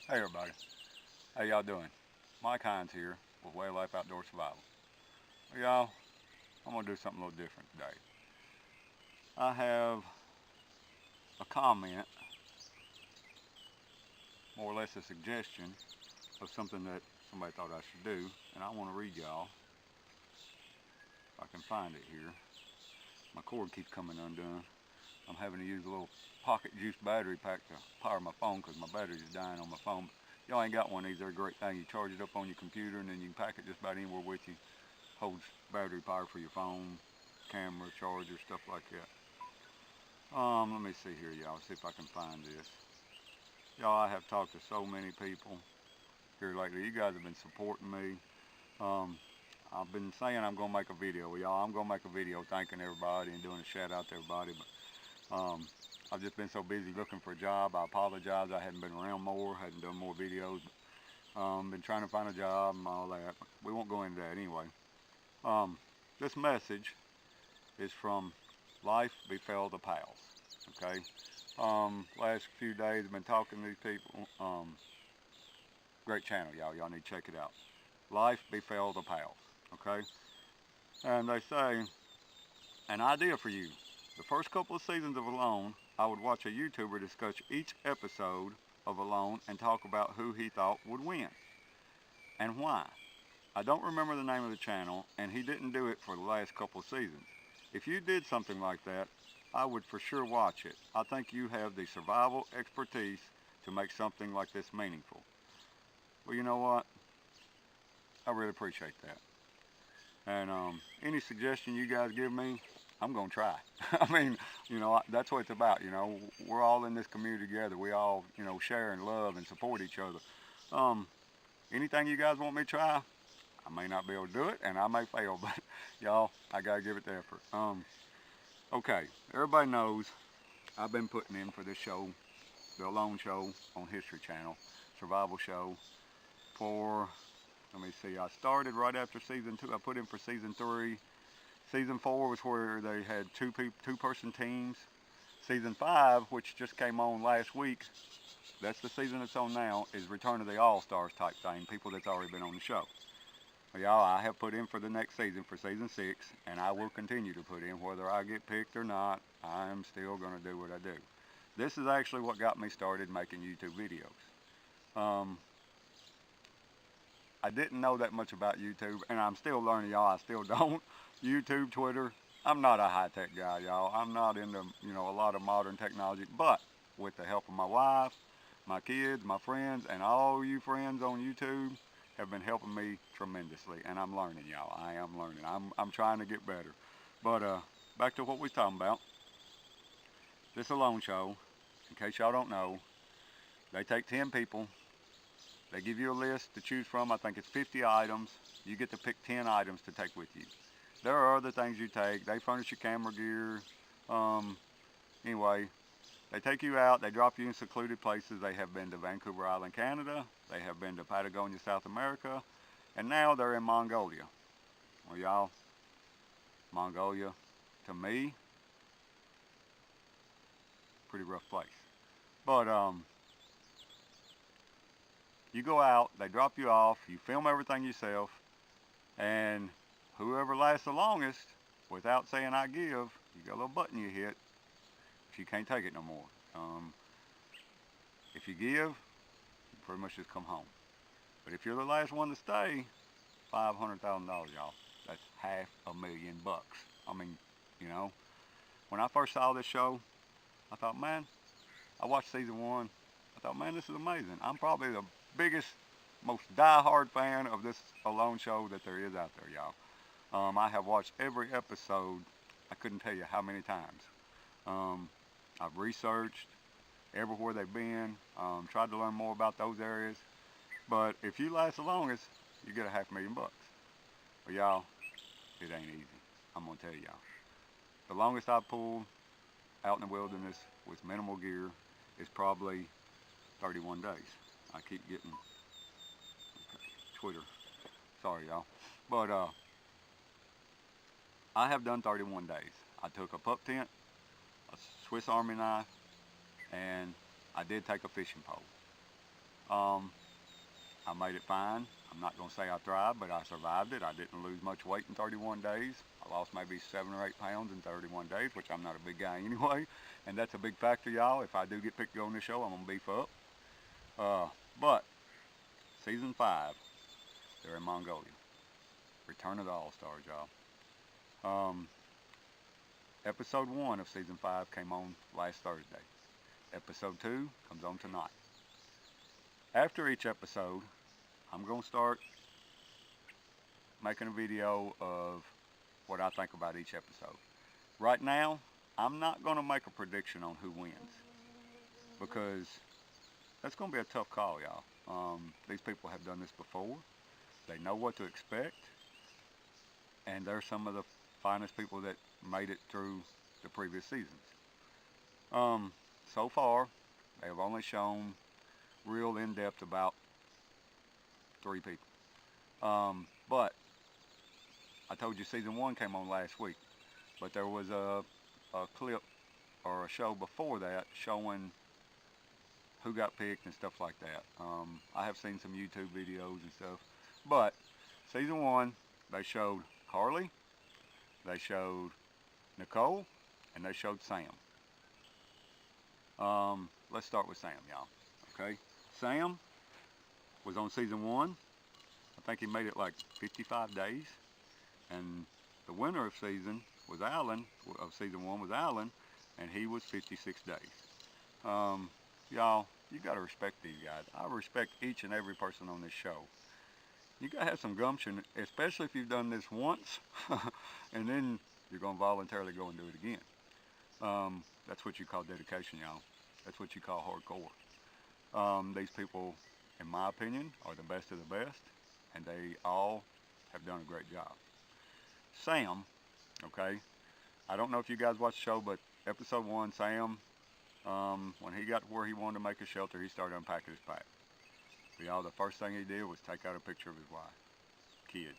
Hey everybody, how y'all doing? Mike Hines here with Way of Life Outdoor Survival. Well, y'all, I'm gonna do something a little different today. I have a comment, more or less a suggestion of something that somebody thought I should do, and I want to read y'all if I can find it here. My cord keeps coming undone. I'm having to use a little pocket juice battery pack to power my phone because my battery is dying on my phone. Y'all ain't got one of these. They're a great thing. You charge it up on your computer and then you can pack it just about anywhere with you. Holds battery power for your phone, camera, charger, stuff like that. Let me see here, y'all. See if I can find this. Y'all, I have talked to so many people here lately. You guys have been supporting me. Um, I've been saying I'm gonna make a video with y'all. I'm gonna make a video thanking everybody and doing a shout out to everybody. But I've just been so busy looking for a job. I apologize. I hadn't been around more, hadn't done more videos. Been trying to find a job and all that. But we won't go into that anyway. Um, this message is from Life Befell the Pals. Okay. Last few days I've been talking to these people. Great channel, y'all. Y'all need to check it out. Life Befell the Pals. Okay. And they say, an idea for you. The first couple of seasons of Alone, I would watch a YouTuber discuss each episode of Alone and talk about who he thought would win and why. I don't remember the name of the channel, and he didn't do it for the last couple of seasons. If you did something like that, I would for sure watch it. I think you have the survival expertise to make something like this meaningful. Well, you know what? I really appreciate that. And any suggestion you guys give me, I'm going to try. I mean, that's what it's about. We're all in this community together. We all, share and love and support each other. Um, Anything you guys want me to try, I may not be able to do it, and I may fail, but y'all, I gotta give it the effort. Okay, everybody knows I've been putting in for this show, the Alone Show on History Channel, survival show. For let me see, I started right after season 2. I put in for season 3. Season 4 was where they had two-person teams. Season 5, which just came on last week, that's the season it's on now, is Return of the All Stars type thing. People that's already been on the show. Y'all, I have put in for the next season, for season 6, and I will continue to put in. Whether I get picked or not, I am still going to do what I do. This is actually what got me started making YouTube videos. Um, I didn't know that much about YouTube, and I'm still learning, y'all. I still don't. YouTube, Twitter, I'm not a high-tech guy, y'all. I'm not into, a lot of modern technology, but with the help of my wife, my kids, my friends, and all you friends on YouTube, have been helping me tremendously, and I'm learning, y'all. I am learning. I'm trying to get better. But back to what we're talking about. This Alone Show, in case y'all don't know, they take 10 people. They give you a list to choose from. I think it's 50 items. You get to pick 10 items to take with you. There are other things you take. They furnish your camera gear. Anyway, they take you out. They drop you in secluded places. They have been to Vancouver Island, Canada. They have been to Patagonia, South America. And now they're in Mongolia. Well, y'all, Mongolia, to me, pretty rough place. But you go out, they drop you off, you film everything yourself, and whoever lasts the longest, without saying I give, you got a little button you hit if you can't take it no more. If you give, you pretty much just come home. But if you're the last one to stay, $500,000, y'all. That's $500,000. I mean, you know, when I first saw this show, I thought, man, I watched season 1. I thought, man, this is amazing. I'm probably the biggest, most die-hard fan of this Alone Show that there is out there, y'all. I have watched every episode. I couldn't tell you how many times. I've researched everywhere they've been, tried to learn more about those areas. But if you last the longest, you get $500,000. Well, y'all, it ain't easy. I'm gonna tell y'all. The longest I've pulled out in the wilderness with minimal gear is probably 31 days. I keep getting Twitter. Sorry, y'all. But I have done 31 days. I took a pup tent, a Swiss Army knife, and I did take a fishing pole. I made it fine. I'm not going to say I thrived, but I survived it. I didn't lose much weight in 31 days. I lost maybe 7 or 8 pounds in 31 days, which I'm not a big guy anyway. And that's a big factor, y'all. If I do get picked on this show, I'm going to beef up. But season 5, they're in Mongolia. Return of the All-Stars, y'all. Episode 1 of season 5 came on last Thursday. Episode 2 comes on tonight. After each episode, I'm going to start making a video of what I think about each episode. Right now, I'm not going to make a prediction on who wins, because that's going to be a tough call, y'all. These people have done this before. They know what to expect, and they're some of the finest people that made it through the previous seasons. So far, they have only shown real in-depth about 3 people. But I told you season 1 came on last week, but there was a clip or a show before that showing who got picked and stuff like that. I have seen some YouTube videos and stuff, but season 1, they showed Carly, they showed Nicole, and they showed Sam. Let's start with Sam, y'all. Okay, Sam was on season 1. I think he made it like 55 days, and the winner of season was Alan. Of season 1 was Alan, and he was 56 days. Y'all, you gotta respect these guys. I respect each and every person on this show. You gotta have some gumption, especially if you've done this once, and then you're gonna voluntarily go and do it again. That's what you call dedication, y'all. That's what you call hardcore. These people, in my opinion, are the best of the best, and they all have done a great job. Sam, okay, I don't know if you guys watched the show, but episode 1, Sam, when he got to where he wanted to make a shelter, he started unpacking his pack. So y'all, the first thing he did was take out a picture of his wife, kids.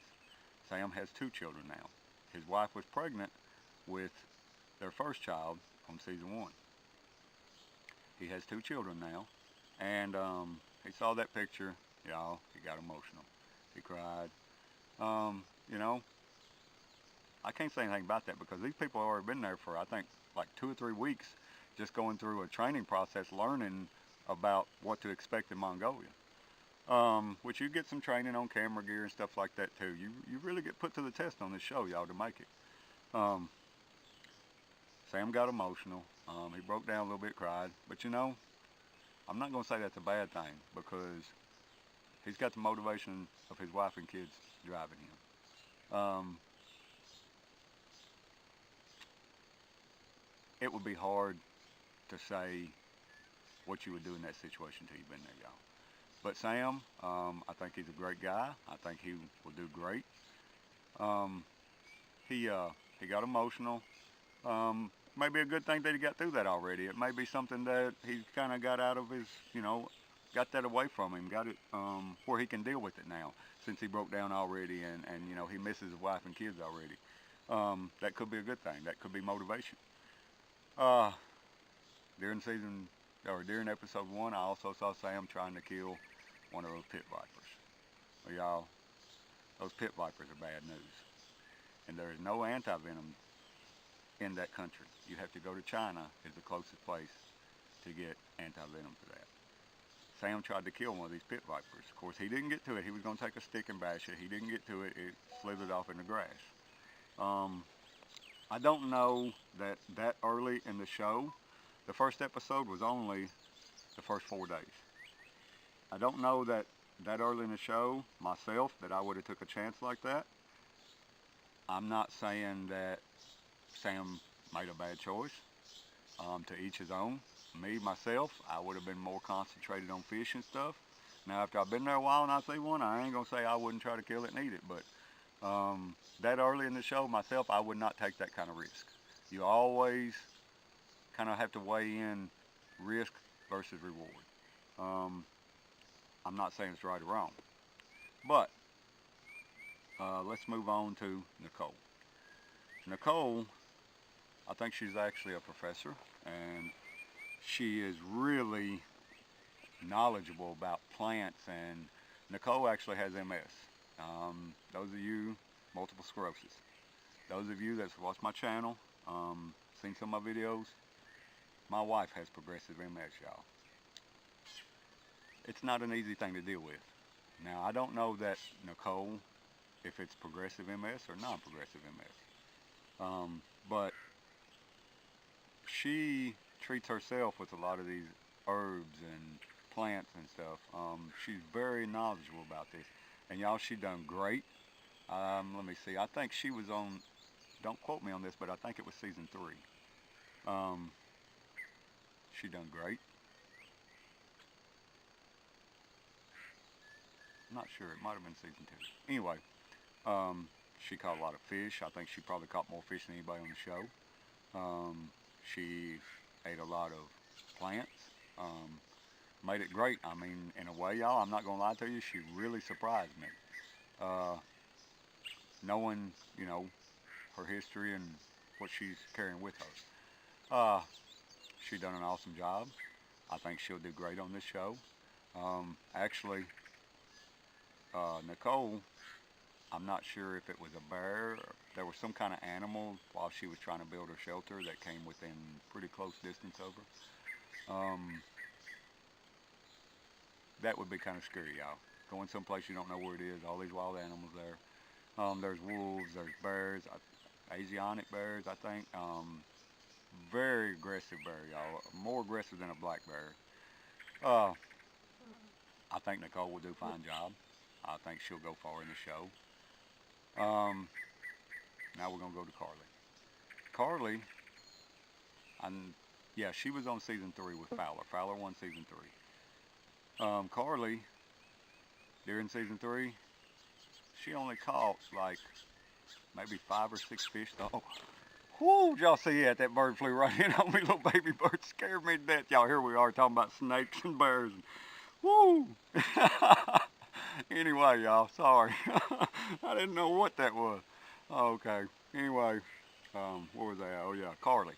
Sam has 2 children now. His wife was pregnant with their first child on season 1. He has 2 children now, and he saw that picture, y'all, he got emotional. He cried. You know, I can't say anything about that, because these people have already been there for, I think, like 2 or 3 weeks, just going through a training process, learning about what to expect in Mongolia. Which you get some training on camera gear and stuff like that too. You really get put to the test on this show, y'all, to make it. Sam got emotional. He broke down a little bit, cried. But you know, I'm not going to say that's a bad thing, because he's got the motivation of his wife and kids driving him. It would be hard to say what you would do in that situation until you've been there, y'all. But Sam, I think he's a great guy. I think he will do great. He got emotional. Maybe a good thing that he got through that already. It may be something that he kind of got out of his, you know, got that away from him, got it where he can deal with it now, since he broke down already, and you know, he misses his wife and kids already. That could be a good thing. That could be motivation. During episode 1, I also saw Sam trying to kill one of those pit vipers. Well, y'all, those pit vipers are bad news, and there is no anti-venom in that country. You have to go to China, is the closest place to get anti-venom for that. Sam tried to kill one of these pit vipers. Of course, he didn't get to it. He was going to take a stick and bash it. He didn't get to it. It slithered off in the grass. I don't know that early in the show. The first episode was only the first 4 days. I don't know that early in the show, myself, that I would have took a chance like that. I'm not saying that Sam made a bad choice. To each his own. Me, myself, I would have been more concentrated on fish and stuff. Now, after I've been there a while and I see one, I ain't going to say I wouldn't try to kill it and eat it. But that early in the show, myself, I would not take that kind of risk. You always kind of have to weigh in risk versus reward. I'm not saying it's right or wrong. But let's move on to Nicole. Nicole, I think she's actually a professor, and she is really knowledgeable about plants. And Nicole actually has MS. Those of you, multiple sclerosis. Those of you that's watched my channel, seen some of my videos, my wife has progressive MS, y'all. It's not an easy thing to deal with. Now, I don't know that Nicole, if it's progressive MS or non-progressive MS. But she treats herself with a lot of these herbs and plants and stuff. She's very knowledgeable about this. And y'all, she done great. Let me see. I think she was on, don't quote me on this, but I think it was season 3. She done great. I'm not sure. It might have been season 2. Anyway, she caught a lot of fish. I think she probably caught more fish than anybody on the show. She ate a lot of plants. Made it great. I mean, in a way, y'all, I'm not going to lie to you, she really surprised me. Knowing, you know, her history and what she's carrying with her. She done an awesome job. I think she'll do great on this show. Actually, Nicole, I'm not sure if it was a bear or there was some kind of animal while she was trying to build her shelter that came within pretty close distance of her. That would be kind of scary, y'all. Going someplace you don't know where it is, all these wild animals there. There's wolves, there's bears, Asiatic bears, I think. Very aggressive bear, y'all. More aggressive than a black bear. I think Nicole will do a fine job. I think she'll go far in the show. Now we're going to go to Carly. Carly, yeah, she was on season 3 with Fowler. Fowler won season 3. Carly, during season 3, she only caught like maybe 5 or 6 fish though. Whoo, y'all see that? That bird flew right in on me, little baby bird. Scared me to death. Y'all, here we are talking about snakes and bears. Woo! Anyway, y'all, sorry. I didn't know what that was. Okay, anyway, where was that? Oh yeah, Carly.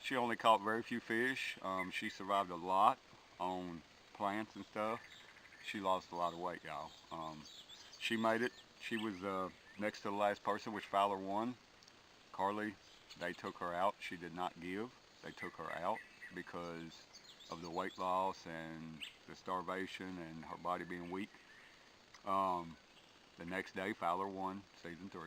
She only caught very few fish. She survived a lot on plants and stuff. She lost a lot of weight, y'all. She made it. She was next to the last person, which Fowler won. Carly, they took her out. She did not give. They took her out because of the weight loss and the starvation and her body being weak. The next day, Fowler won season 3.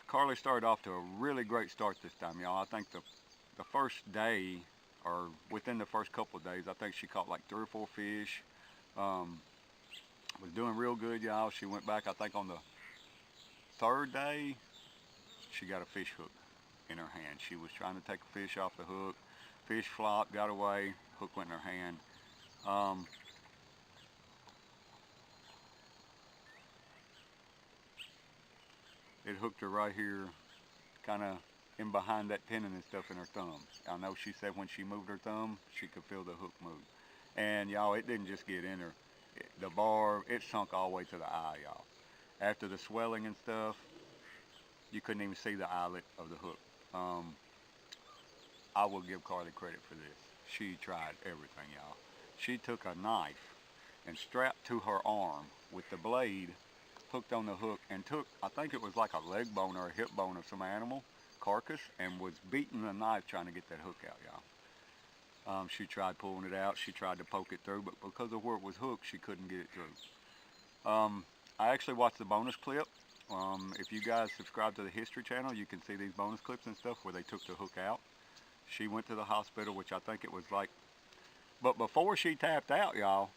Carly started off to a really great start this time, y'all. I think the first day, or within the first couple of days, I think she caught like 3 or 4 fish. Was doing real good, y'all. She went back, I think on the 3rd day, she got a fish hook in her hand. She was trying to take a fish off the hook. Fish flopped, got away, hook went in her hand. It hooked her right here, kind of in behind that tendon and stuff in her thumb. I know she said when she moved her thumb, she could feel the hook move. And y'all, it didn't just get in her. The barb, it sunk all the way to the eye, y'all. After the swelling and stuff, you couldn't even see the eyelet of the hook. I will give Carly credit for this. She tried everything, y'all. She took a knife and strapped to her arm with the blade hooked on the hook and took, I think it was like a leg bone or a hip bone of some animal carcass, and was beating the knife trying to get that hook out, y'all. She tried pulling it out. She tried to poke it through, but because of where it was hooked, she couldn't get it through. I actually watched the bonus clip. If you guys subscribe to the History channel, you can see these bonus clips and stuff where they took the hook out. She went to the hospital, which I think it was like, but before she tapped out, y'all,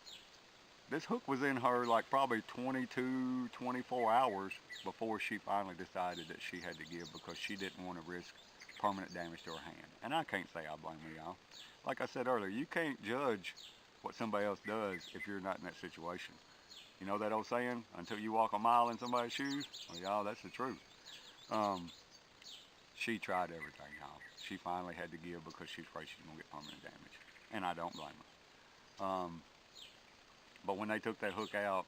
this hook was in her like probably 22, 24 hours before she finally decided that she had to give, because she didn't want to risk permanent damage to her hand. And I can't say I blame her, y'all. Like I said earlier, you can't judge what somebody else does if you're not in that situation. You know that old saying, until you walk a mile in somebody's shoes? Well, y'all, that's the truth. She tried everything, y'all. She finally had to give because she's afraid she's going to get permanent damage. And I don't blame her. But when they took that hook out,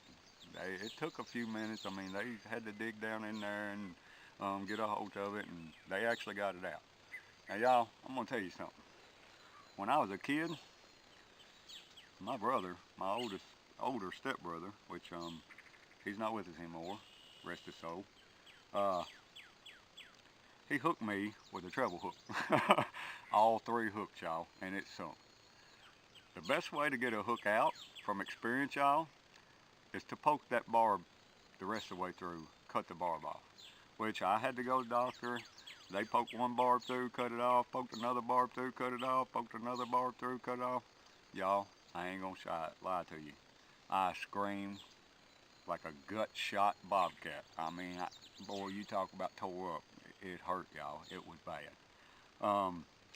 it took a few minutes. I mean, they had to dig down in there and get a hold of it, and they actually got it out. Now, y'all, I'm going to tell you something. When I was a kid, my brother, my older stepbrother, which he's not with us anymore, rest his soul. He hooked me with a treble hook. All 3 hooks, y'all, and it sunk. The best way to get a hook out, from experience, y'all, is to poke that barb the rest of the way through, cut the barb off. Which I had to go to the doctor. They poked one barb through, cut it off, poked another barb through, cut it off, poked another barb through, cut it off. Y'all, I ain't gonna lie to you. I screamed like a gut shot bobcat. I mean, boy, you talk about tore up. It hurt, y'all. It was bad.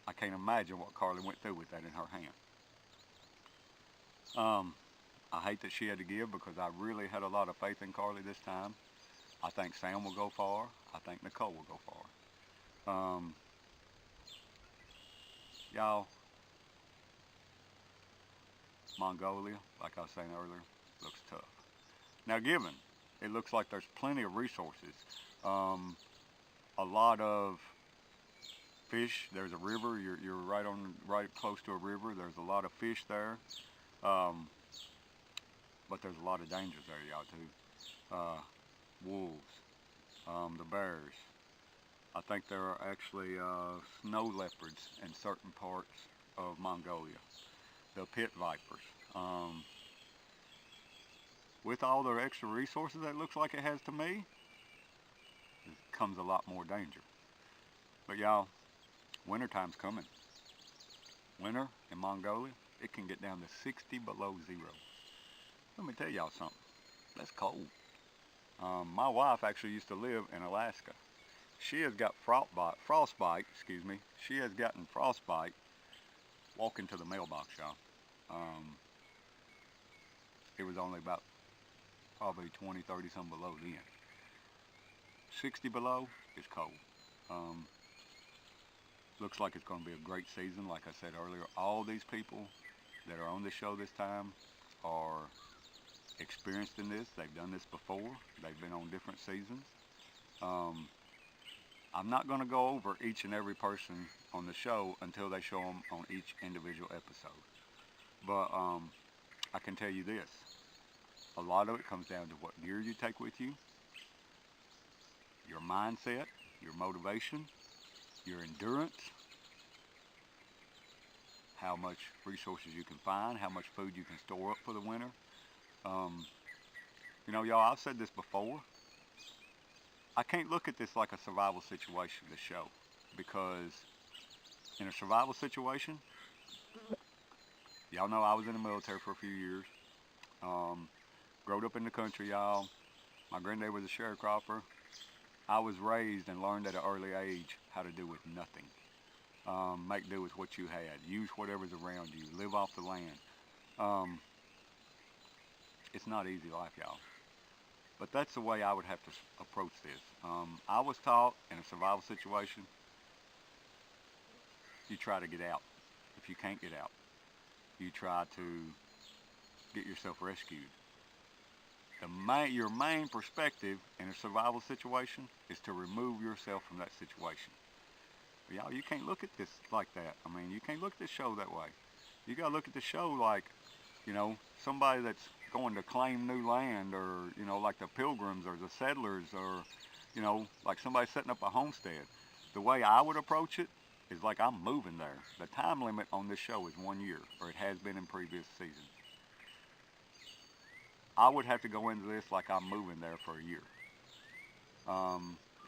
I can't imagine what Carly went through with that in her hand. I hate that she had to give, because I really had a lot of faith in Carly this time. I think Sam will go far. I think Nicole will go far. Y'all, Mongolia, like I was saying earlier, looks tough. Now, given it looks like there's plenty of resources, a lot of fish. There's a river. You're right close to a river. There's a lot of fish there, but there's a lot of dangers there, y'all, too. Wolves, the bears. I think there are actually snow leopards in certain parts of Mongolia. The pit vipers. With all the extra resources that it looks like it has to me, comes a lot more danger. But y'all, wintertime's coming. Winter in Mongolia, it can get down to 60 below zero. Let me tell y'all something. That's cold. My wife actually used to live in Alaska. She has got frostbite. She has gotten frostbite walking to the mailbox, y'all. It was only about probably 20, 30 something below then. 60 below is cold. Looks like it's going to be a great season. Like I said earlier, all these people that are on this show this time are experienced in this. They've done this before. They've been on different seasons. I'm not going to go over each and every person on the show until they show them on each individual episode. But I can tell you this. A lot of it comes down to what gear you take with you, your mindset, your motivation, your endurance, how much resources you can find, how much food you can store up for the winter. You know, y'all, I've said this before. I can't look at this like a survival situation, this show, because in a survival situation, y'all know I was in the military for a few years. Growed up in the country, y'all. My granddad was a sharecropper. I was raised and learned at an early age how to do with nothing. Make do with what you had. Use whatever's around you. Live off the land. It's not easy life, y'all. But that's the way I would have to approach this. I was taught in a survival situation, you try to get out. If you can't get out, you try to get yourself rescued. Your main perspective in a survival situation is to remove yourself from that situation. But y'all, you can't look at this like that. I mean, you can't look at this show that way. You gotta look at the show like, you know, somebody that's going to claim new land, or, you know, like the Pilgrims or the settlers, or, you know, like somebody setting up a homestead. The way I would approach it is like I'm moving there. The time limit on this show is 1 year, or it has been in previous seasons. I would have to go into this like I'm moving there for a year.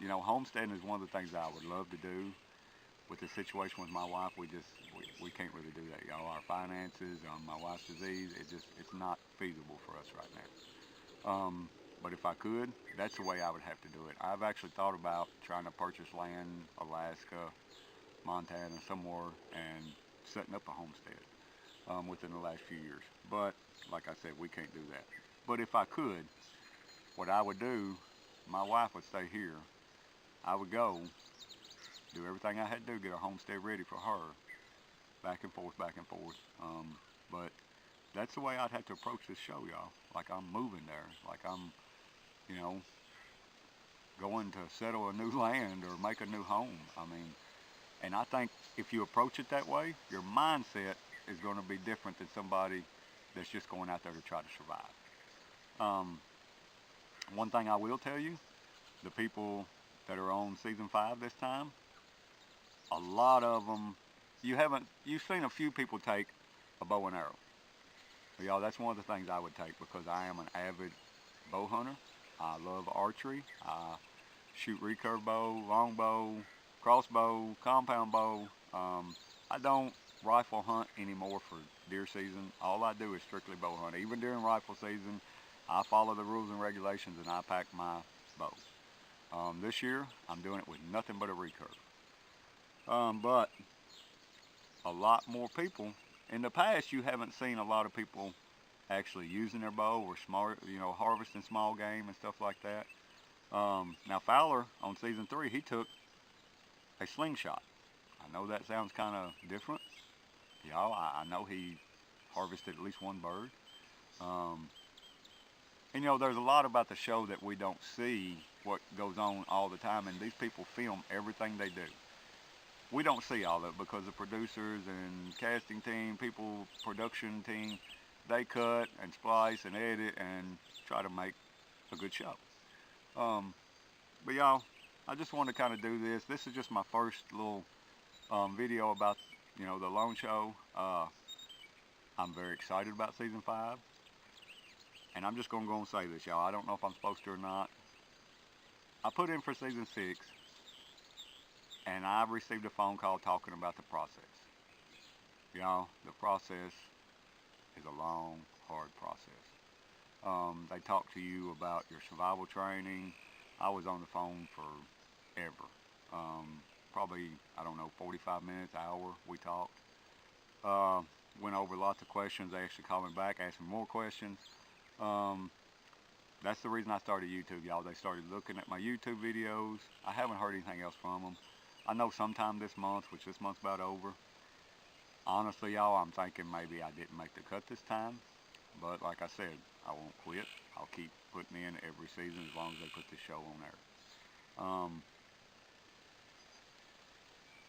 You know, homesteading is one of the things that I would love to do. With the situation with my wife, we can't really do that, y'all. Our finances, my wife's disease, it's not feasible for us right now. But if I could, that's the way I would have to do it. I've actually thought about trying to purchase land, Alaska, Montana, somewhere, and setting up a homestead within the last few years. But like I said, we can't do that. But if I could, what I would do, my wife would stay here. I would go, do everything I had to do, get a homestead ready for her, back and forth. But that's the way I'd have to approach this show, y'all. Like I'm moving there, like I'm, you know, going to settle a new land or make a new home. I mean, and I think if you approach it that way, your mindset is going to be different than somebody that's just going out there to try to survive. One thing I will tell you, the people that are on season 5 this time, a lot of them, you've seen a few people take a bow and arrow. But y'all, that's one of the things I would take because I am an avid bow hunter. I love archery. I shoot recurve bow, longbow, crossbow, compound bow. I don't rifle hunt anymore for deer season. All I do is strictly bow hunt. Even during rifle season, I follow the rules and regulations and I pack my bow. This year, I'm doing it with nothing but a recurve. But a lot more people. In the past, you haven't seen a lot of people actually using their bow or smart, harvesting small game and stuff like that. Now Fowler on season 3, he took a slingshot. I know that sounds kind of different. Y'all, I know he harvested at least one bird. And there's a lot about the show that we don't see what goes on all the time, and these people film everything they do. We don't see all of it because the producers and casting team, production team, they cut and splice and edit and try to make a good show. But y'all, I just want to kind of do this. This is just my first little video about, the Lone Show. I'm very excited about season 5. And I'm just going to go and say this, y'all. I don't know if I'm supposed to or not. I put in for season 6. And I received a phone call talking about the process. Y'all, the process is a long, hard process. They talk to you about your survival training. I was on the phone forever. Probably, 45 minutes, hour, we talked. Went over lots of questions. They actually called me back, asked me more questions. That's the reason I started YouTube, y'all. They started looking at my YouTube videos. I haven't heard anything else from them. I know sometime this month, which this month's about over. Honestly, y'all, I'm thinking maybe I didn't make the cut this time. But like I said, I won't quit. I'll keep putting in every season as long as they put this show on there.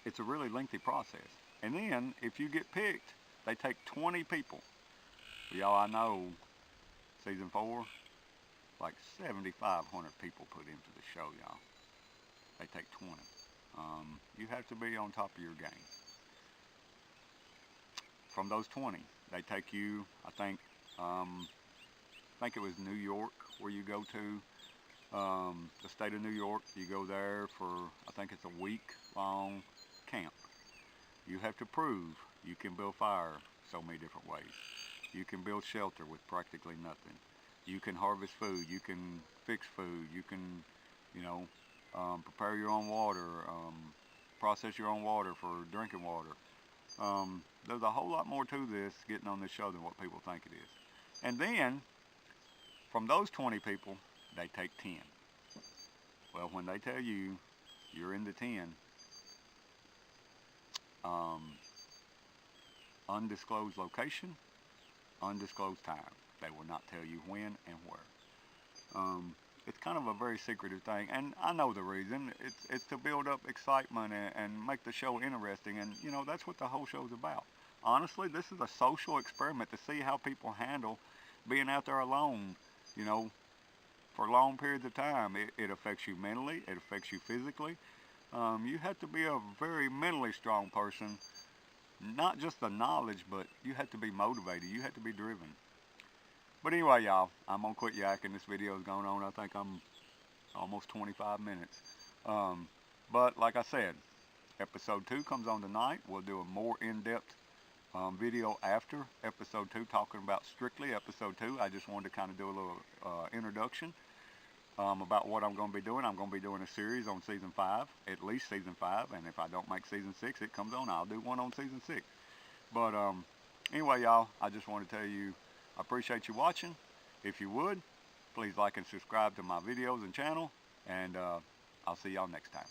It's a really lengthy process. And then, if you get picked, they take 20 people. Y'all, I know season 4, like 7,500 people put into the show, y'all. They take 20. You have to be on top of your game. From those 20, they take you, I think it was New York where you go to, the state of New York. You go there for, I think it's a week-long camp. You have to prove you can build fire so many different ways. You can build shelter with practically nothing. You can harvest food. You can fix food. You can, prepare your own water, process your own water for drinking water. There's a whole lot more to this getting on this show than what people think it is. And then, from those 20 people, they take 10. Well, when they tell you you're in the 10, undisclosed location, undisclosed time. They will not tell you when and where. It's kind of a very secretive thing, and I know the reason. It's to build up excitement and make the show interesting, and that's what the whole show's about. Honestly, this is a social experiment to see how people handle being out there alone, for long periods of time. It affects you mentally, it affects you physically. You have to be a very mentally strong person, not just the knowledge, but you have to be motivated, you have to be driven. But anyway, y'all, I'm going to quit yakking. This video is going on, I think I'm almost 25 minutes. But like I said, episode 2 comes on tonight. We'll do a more in-depth video after episode 2, talking about strictly episode 2. I just wanted to kind of do a little introduction about what I'm going to be doing. I'm going to be doing a series on season 5, at least season 5, and if I don't make season 6, it comes on. I'll do one on season 6. But anyway, y'all, I just want to tell you, I appreciate you watching. If you would, please like and subscribe to my videos and channel, and I'll see y'all next time.